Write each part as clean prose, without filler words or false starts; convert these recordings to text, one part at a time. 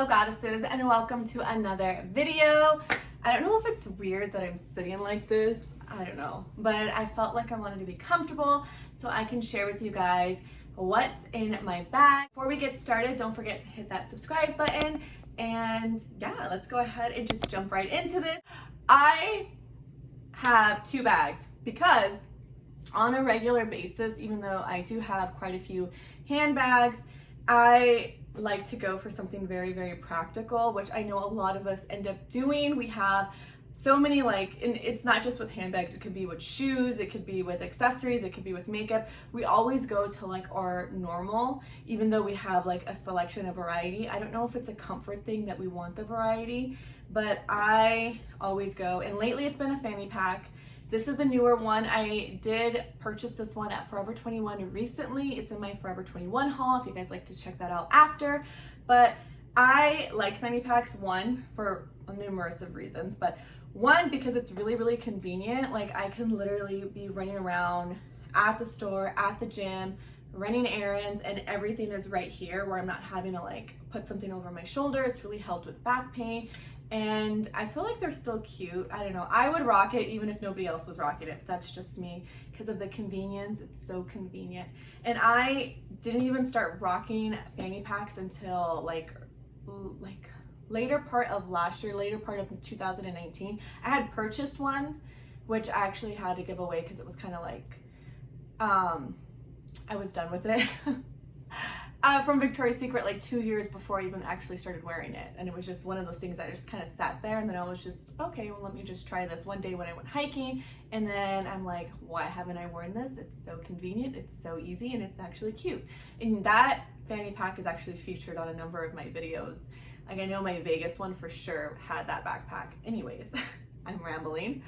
Hello goddesses, and welcome to another video. I don't know if it's weird that I'm sitting like this, I don't know, but I felt like I wanted to be comfortable so I can share with you guys what's in my bag. Before we get started, don't forget to hit that subscribe button, and yeah, let's go ahead and just jump right into this. I have two bags because on a regular basis, even though I do have quite a few handbags, I like to go for something very, very practical, which I know a lot of us end up doing. We have so many, and it's not just with handbags, it could be with shoes, it could be with accessories, it could be with makeup. We always go to our normal, even though we have a selection of variety. I don't know if it's a comfort thing that we want the variety, but I always go, and lately it's been a Fanny Pack. This is a newer one. I did purchase this one at Forever 21 recently. It's in my Forever 21 haul if you guys like to check that out after. But I like Fanny Packs, one, for numerous of reasons, but one, because it's really, really convenient. I can literally be running around at the store, at the gym, running errands, and everything is right here where I'm not having to put something over my shoulder. It's really helped with back pain. And I feel like they're still cute. I don't know. I would rock it even if nobody else was rocking it. That's just me because of the convenience. It's so convenient. And I didn't even start rocking Fanny Packs until later part of last year, later part of 2019. I had purchased one, which I actually had to give away because it was kind of I was done with it. From Victoria's Secret 2 years before I even actually started wearing it, and it was just one of those things that just kind of sat there, and then I was just, okay, well, let me just try this one day when I went hiking, and then I'm like, why haven't I worn this? It's so convenient, it's so easy, and it's actually cute. And that Fanny Pack is actually featured on a number of my videos. I know my Vegas one for sure had that backpack. Anyways, I'm rambling.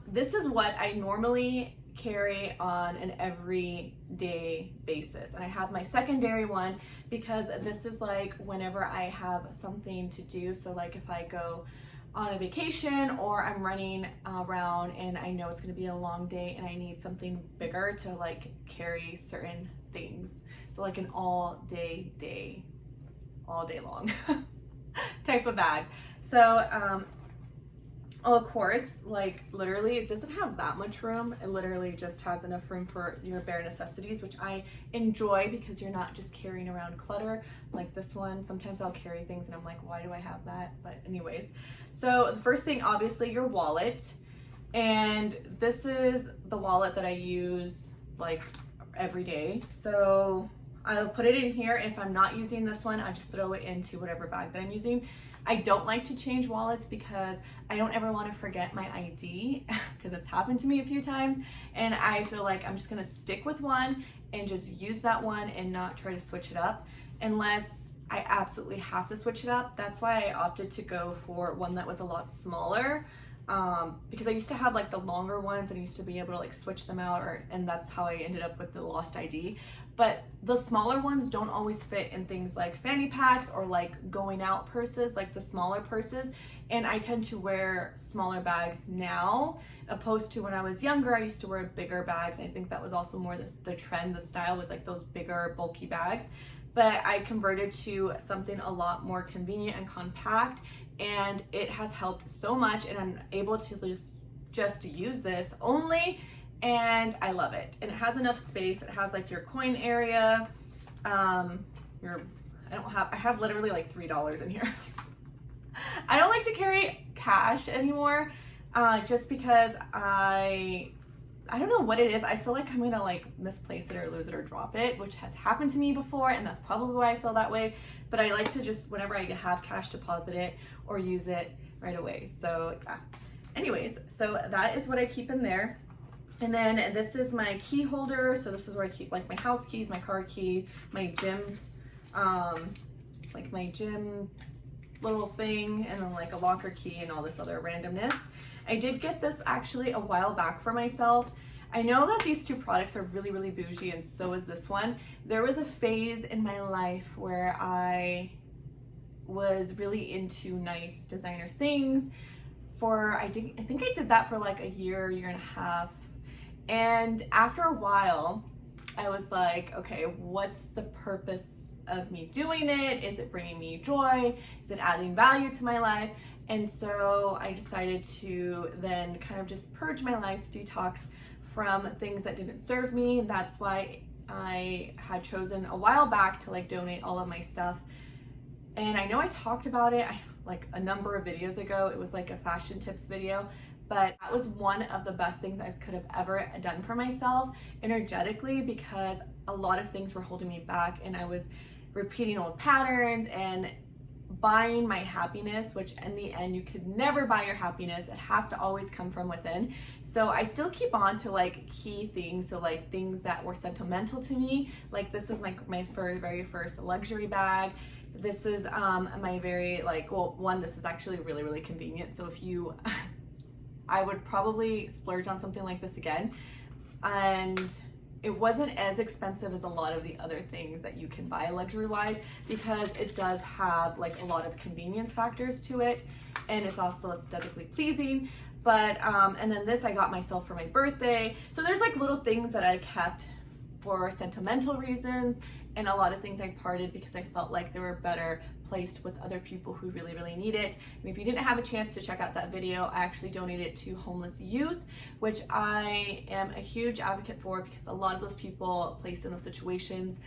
This is what I normally carry on an everyday basis, and I have my secondary one because this is whenever I have something to do. So if I go on a vacation or I'm running around and I know it's going to be a long day and I need something bigger to carry certain things, so an all day long type of bag. So of course, literally it doesn't have that much room. It literally just has enough room for your bare necessities, which I enjoy because you're not just carrying around clutter like this one. Sometimes I'll carry things and I'm like, why do I have that? But anyways, so the first thing, obviously, your wallet. And this is the wallet that I use every day. So I'll put it in here. If I'm not using this one, I just throw it into whatever bag that I'm using. I don't like to change wallets because I don't ever want to forget my ID because it's happened to me a few times, and I feel like I'm just gonna stick with one and just use that one and not try to switch it up unless I absolutely have to switch it up. That's why I opted to go for one that was a lot smaller, because I used to have the longer ones and I used to be able to switch them out, and that's how I ended up with the lost ID. But the smaller ones don't always fit in things like fanny packs or going out purses, the smaller purses. And I tend to wear smaller bags now, opposed to when I was younger. I used to wear bigger bags. I think that was also more the trend, the style was those bigger, bulky bags. But I converted to something a lot more convenient and compact, and it has helped so much, and I'm able to just use this only, and I love it. And it has enough space. It has your coin area. I have literally $3 in here. I don't like to carry cash anymore, just because I don't know what it is. I feel like I'm gonna misplace it or lose it or drop it, which has happened to me before, and that's probably why I feel that way. But I like to just, whenever I have cash, deposit it or use it right away. So yeah. Anyways, so that is what I keep in there. And then this is my key holder. So this is where I keep my house keys, my car key, my gym, my gym little thing, and then a locker key and all this other randomness. I did get this actually a while back for myself. I know that these two products are really, really bougie, and so is this one. There was a phase in my life where I was really into nice designer things I think I did that for a year and a half. And after a while, I was like, okay, what's the purpose of me doing it? Is it bringing me joy? Is it adding value to my life? And so I decided to then kind of just purge my life, detox from things that didn't serve me. That's why I had chosen a while back to like donate all of my stuff. And I know I talked about it like a number of videos ago. It was like a fashion tips video, but that was one of the best things I could have ever done for myself energetically, because a lot of things were holding me back and I was repeating old patterns and buying my happiness, which in the end you could never buy your happiness. It has to always come from within. So I still keep on to like key things, so like things that were sentimental to me. Like this is my very first luxury bag. This is my very this is actually really convenient. So if you I would probably splurge on something like this again. And it wasn't as expensive as a lot of the other things that you can buy luxury wise, because it does have like a lot of convenience factors to it, and it's also aesthetically pleasing. But and then this I got myself for my birthday. So there's like little things that I kept for sentimental reasons, and a lot of things I parted because I felt like they were better placed with other people who really need it. And if you didn't have a chance to check out that video, I actually donated it to homeless youth, which I am a huge advocate for, because a lot of those people placed in those situations,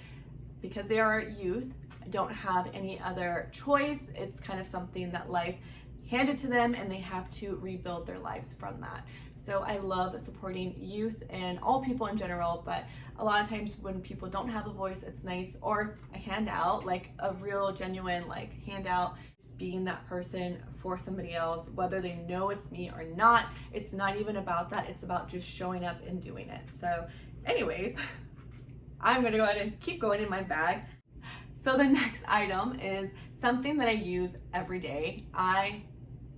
because they are youth, don't have any other choice. It's kind of something that life handed to them and they have to rebuild their lives from that. So I love supporting youth and all people in general, but a lot of times when people don't have a voice, it's nice, or a handout, like a real genuine like handout, being that person for somebody else, whether they know it's me or not. It's not even about that. It's about just showing up and doing it. So anyways, I'm gonna go ahead and keep going in my bag. So the next item is something that I use every day. I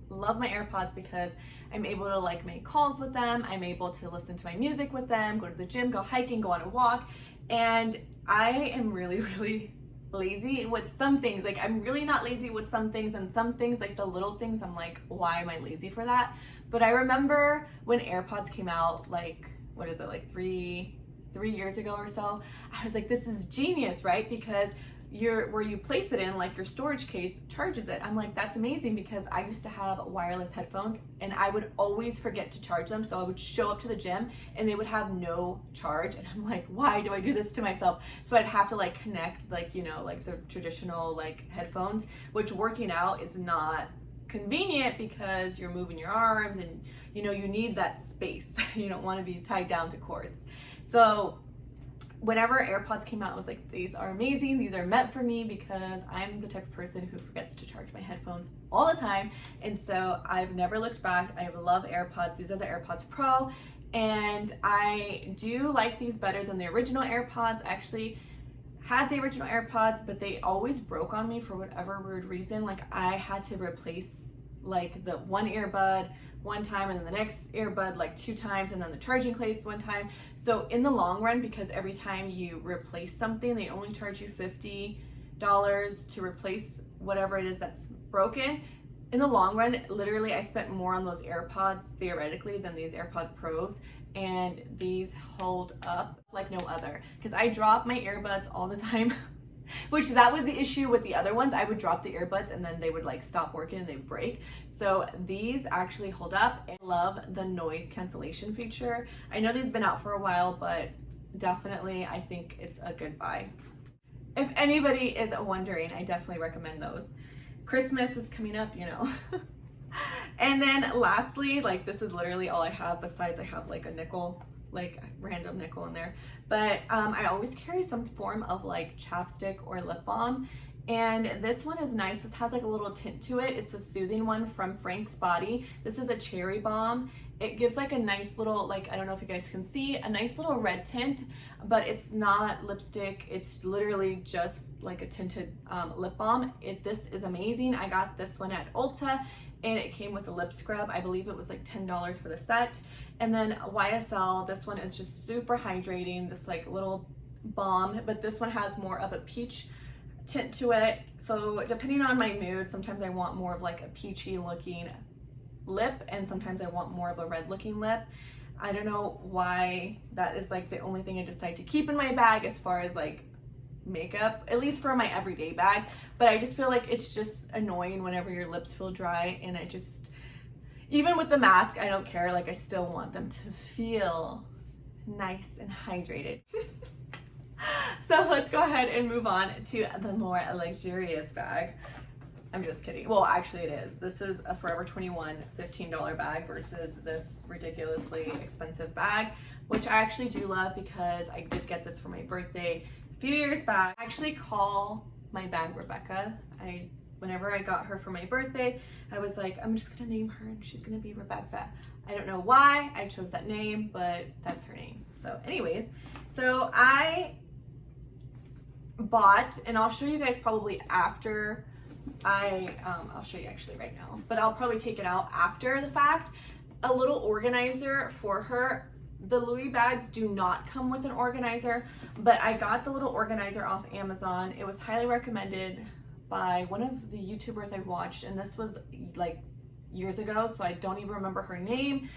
love my AirPods because I'm able to like make calls with them. I'm able to listen to my music with them, go to the gym, go hiking, go on a walk. And I am really lazy with some things. Like I'm really not lazy with some things, and some things, like the little things, I'm like, why am I lazy for that? But I remember when AirPods came out, like, what is it, like three years ago or so, I was like, this is genius, right? Because where you place it in, like your storage case charges it. I'm like, that's amazing, because I used to have wireless headphones and I would always forget to charge them. So I would show up to the gym and they would have no charge. And I'm like, why do I do this to myself? So I'd have to like connect, like, you know, like the traditional like headphones, which working out is not convenient because you're moving your arms and, you know, you need that space. You don't want to be tied down to cords. So whenever AirPods came out, I was like, these are amazing. These are meant for me, because I'm the type of person who forgets to charge my headphones all the time. And so I've never looked back. I love AirPods. These are the AirPods Pro. And I do like these better than the original AirPods. I actually had the original AirPods, but they always broke on me for whatever weird reason. Like I had to replace like the one earbud one time and then the next earbud like 2 times, and then the charging case 1 time. So in the long run, because every time you replace something, they only charge you $50 to replace whatever it is that's broken. In the long run, literally I spent more on those AirPods theoretically than these AirPod Pros, and these hold up like no other, because I drop my earbuds all the time. Which that was the issue with the other ones. I would drop the earbuds and then they would like stop working and they'd break. So these actually hold up. I love the noise cancellation feature. I know these have been out for a while, but definitely I think it's a good buy. If anybody is wondering, I definitely recommend those. Christmas is coming up, you know. And then lastly, like this is literally all I have, besides I have like a nickel, like a random nickel in there. But I always carry some form of like chapstick or lip balm. And this one is nice. This has like a little tint to it. It's a soothing one from Frank's Body. This is a cherry balm. It gives like a nice little, like, I don't know if you guys can see, a nice little red tint, but it's not lipstick. It's literally just like a tinted lip balm. This is amazing. I got this one at Ulta and it came with a lip scrub. I believe it was like $10 for the set. And then YSL, this one is just super hydrating, this like little balm, but this one has more of a peach tint to it. So depending on my mood, sometimes I want more of like a peachy looking lip, and sometimes I want more of a red looking lip. I don't know why that is like the only thing I decide to keep in my bag as far as like makeup, at least for my everyday bag. But I just feel like it's just annoying whenever your lips feel dry, and I just, even with the mask, I don't care. Like, I still want them to feel nice and hydrated. So let's go ahead and move on to the more luxurious bag. I'm just kidding. Well, actually it is. This is a Forever 21 $15 bag versus this ridiculously expensive bag, which I actually do love because I did get this for my birthday a few years back. I actually call my bag Rebecca. Whenever I got her for my birthday, I was like, I'm just gonna name her and she's gonna be Rebecca. I don't know why I chose that name, but that's her name. So anyways, so I bought, and I'll show you guys probably after I'll show you actually right now, but I'll probably take it out after the fact, a little organizer for her. The Louis bags do not come with an organizer, but I got the little organizer off Amazon. It was highly recommended by one of the YouTubers I watched, and this was like years ago, so I don't even remember her name,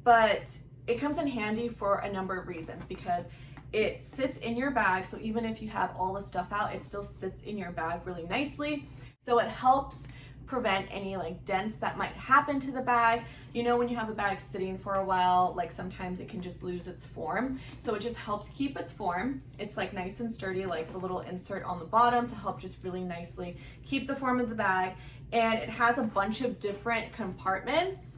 but it comes in handy for a number of reasons, because it sits in your bag, so even if you have all the stuff out, it still sits in your bag really nicely. So it helps prevent any like dents that might happen to the bag. You know, when you have a bag sitting for a while, like sometimes it can just lose its form. So it just helps keep its form. It's like nice and sturdy, like the little insert on the bottom to help just really nicely keep the form of the bag. And it has a bunch of different compartments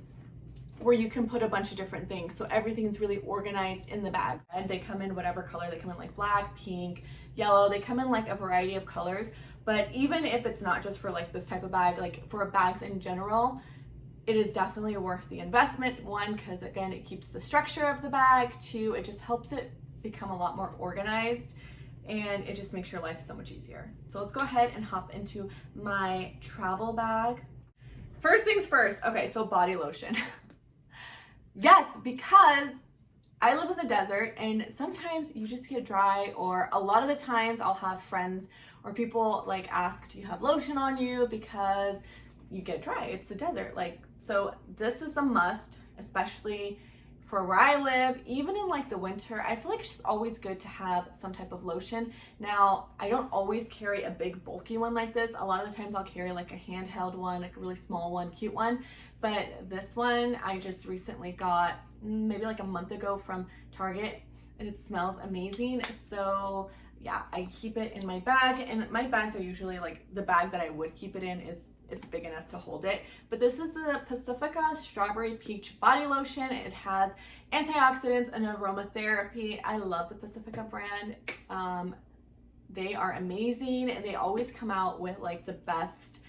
where you can put a bunch of different things. So everything's really organized in the bag. And they come in whatever color. They come in like black, pink, yellow. They come in like a variety of colors. But even if it's not just for like this type of bag, like for bags in general, it is definitely worth the investment. One, because again, it keeps the structure of the bag. Two, it just helps it become a lot more organized, and it just makes your life so much easier. So let's go ahead and hop into my travel bag. First things first, okay, so body lotion. Yes, because I live in the desert and sometimes you just get dry, or a lot of the times I'll have friends or people like ask, do you have lotion on you, because you get dry, it's the desert. Like, so this is a must, especially for where I live. Even in like the winter, I feel like it's just always good to have some type of lotion. Now, I don't always carry a big bulky one like this. A lot of the times I'll carry like a handheld one, like a really small one, cute one. But this one I just recently got maybe like a month ago from Target, and it smells amazing. So yeah, I keep it in my bag, and my bags are usually like, the bag that I would keep it in it's big enough to hold it. But this is the Pacifica Strawberry Peach Body Lotion. It has antioxidants and aromatherapy. I love the Pacifica brand. They are amazing, and they always come out with like the best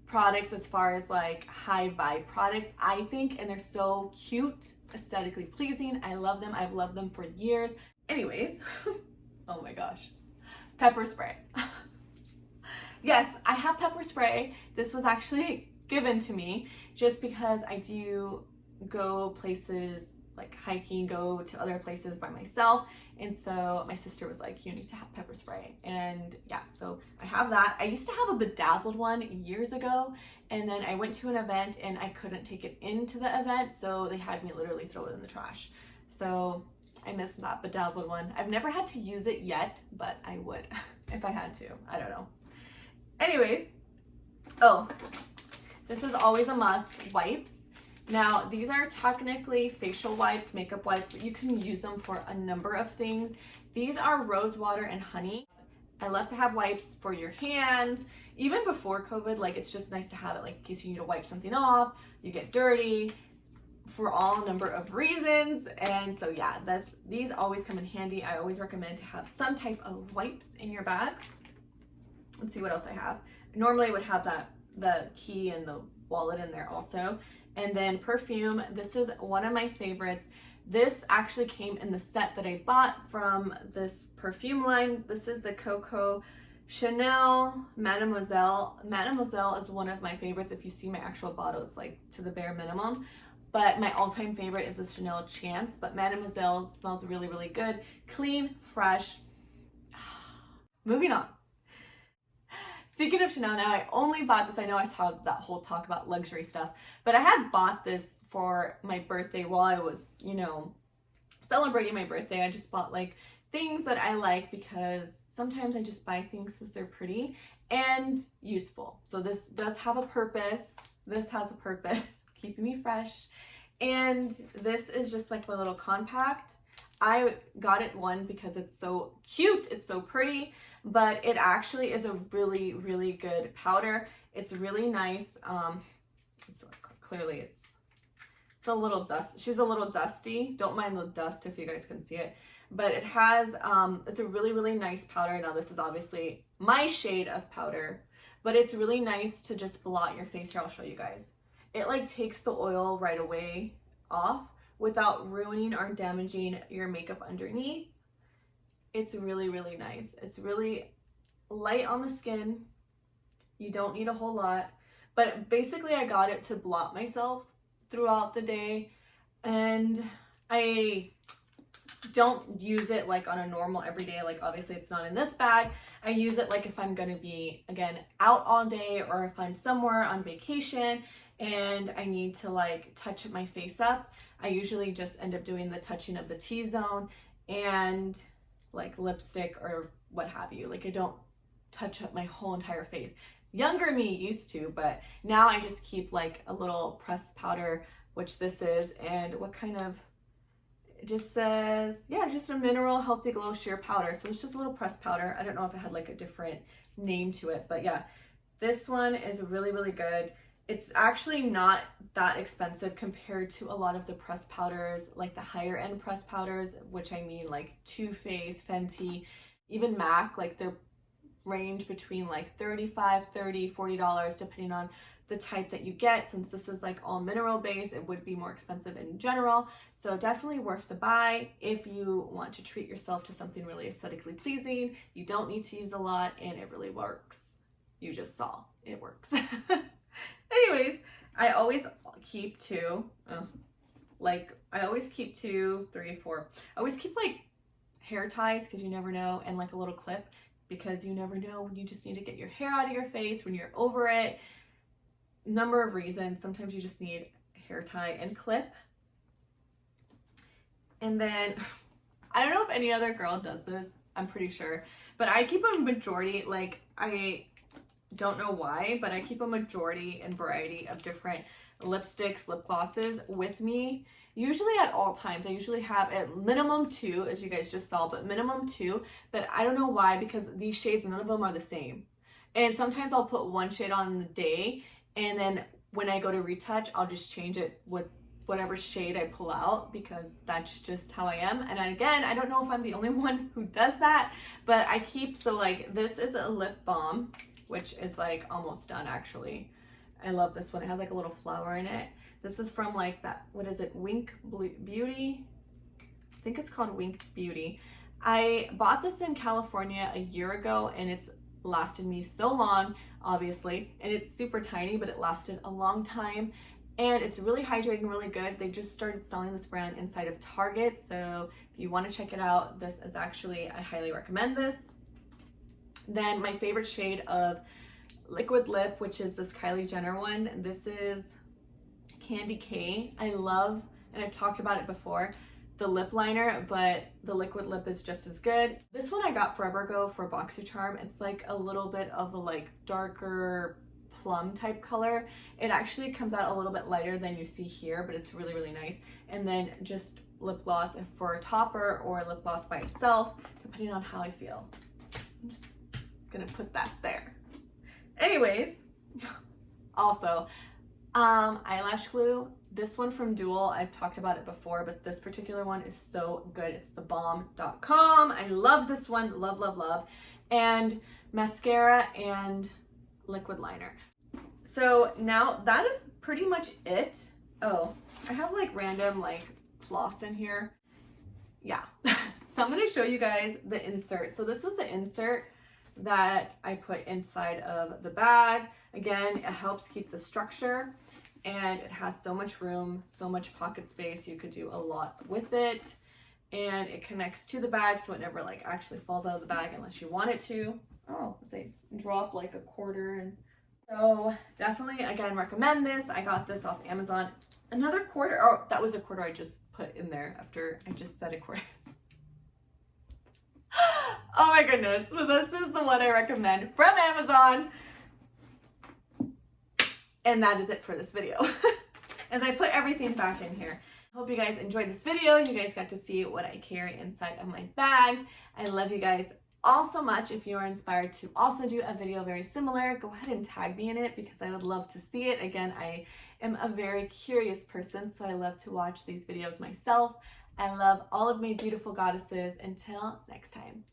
products as far as like high vibe products, I think, and they're so cute, aesthetically pleasing. I love them. I've loved them for years. Anyways, oh my gosh, pepper spray. Yes, I have pepper spray. This was actually given to me just because I do go places like hiking, go to other places by myself. And so my sister was like, you need to have pepper spray. And yeah, so I have that. I used to have a bedazzled one years ago, and then I went to an event and I couldn't take it into the event. So they had me literally throw it in the trash. So I miss that bedazzled one. I've never had to use it yet, but I would if I had to. I don't know. Anyways, oh, this is always a must, wipes. Now, these are technically facial wipes, makeup wipes, but you can use them for a number of things. These are rose water and honey. I love to have wipes for your hands. Even before COVID, like, it's just nice to have it, like, in case you need to wipe something off, you get dirty, for all number of reasons. And so yeah, these always come in handy. I always recommend to have some type of wipes in your bag. Let's see what else I have. Normally I would have the key and the wallet in there also. And then perfume. This is one of my favorites. This actually came in the set that I bought from this perfume line. This is the Coco Chanel Mademoiselle. Mademoiselle is one of my favorites. If you see my actual bottle, it's like to the bare minimum. But my all-time favorite is the Chanel Chance. But Mademoiselle smells really, really good. Clean, fresh. Moving on. Speaking of Chanel, now I only bought this. I know I talked that whole talk about luxury stuff, but I had bought this for my birthday while I was, you know, celebrating my birthday. I just bought like things that I like because sometimes I just buy things because they're pretty and useful. So this does have a purpose. This has a purpose, keeping me fresh. And this is just like my little compact. I got it one because it's so cute, it's so pretty, but it actually is a really, really good powder. It's really nice. It's clearly it's a little dust. She's a little dusty. Don't mind the dust if you guys can see it. But it has, it's a really, really nice powder. Now this is obviously my shade of powder, but it's really nice to just blot your face. Here, I'll show you guys. It like takes the oil right away off without ruining or damaging your makeup underneath. It's really, really nice. It's really light on the skin. You don't need a whole lot, but basically I got it to blot myself throughout the day, and I don't use it like on a normal everyday, like obviously it's not in this bag. I use it like if I'm gonna be, again, out all day, or if I'm somewhere on vacation and I need to like touch my face up. I usually just end up doing the touching of the T-zone and like lipstick or what have you. Like I don't touch up my whole entire face. Younger me used to, but now I just keep like a little pressed powder, which this is, and what kind of, it just says, yeah, just a mineral healthy glow sheer powder. So it's just a little pressed powder. I don't know if it had like a different name to it, but yeah, this one is really, really good. It's actually not that expensive compared to a lot of the pressed powders, like the higher end pressed powders, which I mean like Too Faced, Fenty, even MAC, like they're range between like $35, $30, $40 depending on the type that you get. Since this is like all mineral based, it would be more expensive in general. So definitely worth the buy if you want to treat yourself to something really aesthetically pleasing. You don't need to use a lot and it really works. You just saw it works. Anyways, I always keep I always keep 2, 3, 4. I always keep like hair ties because you never know, and like a little clip, because you never know when you just need to get your hair out of your face, when you're over it. Number of reasons. Sometimes you just need hair tie and clip. And then, I don't know if any other girl does this, I'm pretty sure, but I keep a majority, like I don't know why, but I keep a majority and variety of different lipsticks, lip glosses with me, usually at all times. I usually have at minimum 2, as you guys just saw, but minimum 2. But I don't know why, because these shades, none of them are the same. And sometimes I'll put one shade on in the day, and then when I go to retouch, I'll just change it with whatever shade I pull out, because that's just how I am. And again, I don't know if I'm the only one who does that, but I keep, so like this is a lip balm, which is like almost done actually. I love this one. It has like a little flower in it. This is from like that, what is it, Wink Beauty? I think it's called Wink Beauty. I bought this in California a year ago, and it's lasted me so long, obviously, and it's super tiny, but it lasted a long time, and it's really hydrating, really good. They just started selling this brand inside of Target, so if you want to check it out, this is actually, I highly recommend this. Then my favorite shade of liquid lip, which is this Kylie Jenner one. This is Candy K. I love, and I've talked about it before, the lip liner, but the liquid lip is just as good. This one I got forever ago for BoxyCharm. It's like a little bit of a like darker plum type color. It actually comes out a little bit lighter than you see here, but it's really, really nice. And then just lip gloss for a topper, or lip gloss by itself, depending on how I feel. I'm just gonna put that there. Anyways, also, eyelash glue. This one from Dual, I've talked about it before, but this particular one is so good. It's the Balm.com. I love this one, love, love, love. And mascara and liquid liner. So now that is pretty much it. Oh, I have like random like floss in here. Yeah, so I'm gonna show you guys the insert. So this is the insert that I put inside of the bag. Again, it helps keep the structure, and it has so much room, so much pocket space. You could do a lot with it, and it connects to the bag, so it never like actually falls out of the bag unless you want it to. Oh, they drop like a quarter. And so definitely, again, recommend this. I got this off Amazon. Another quarter, oh, that was a quarter I just put in there after I just said a quarter. Oh my goodness. So this is the one I recommend from Amazon. And that is it for this video. As I put everything back in here. Hope you guys enjoyed this video. You guys got to see what I carry inside of my bag. I love you guys all so much. If you are inspired to also do a video very similar, go ahead and tag me in it because I would love to see it. Again, I am a very curious person, so I love to watch these videos myself. I love all of my beautiful goddesses. Until next time.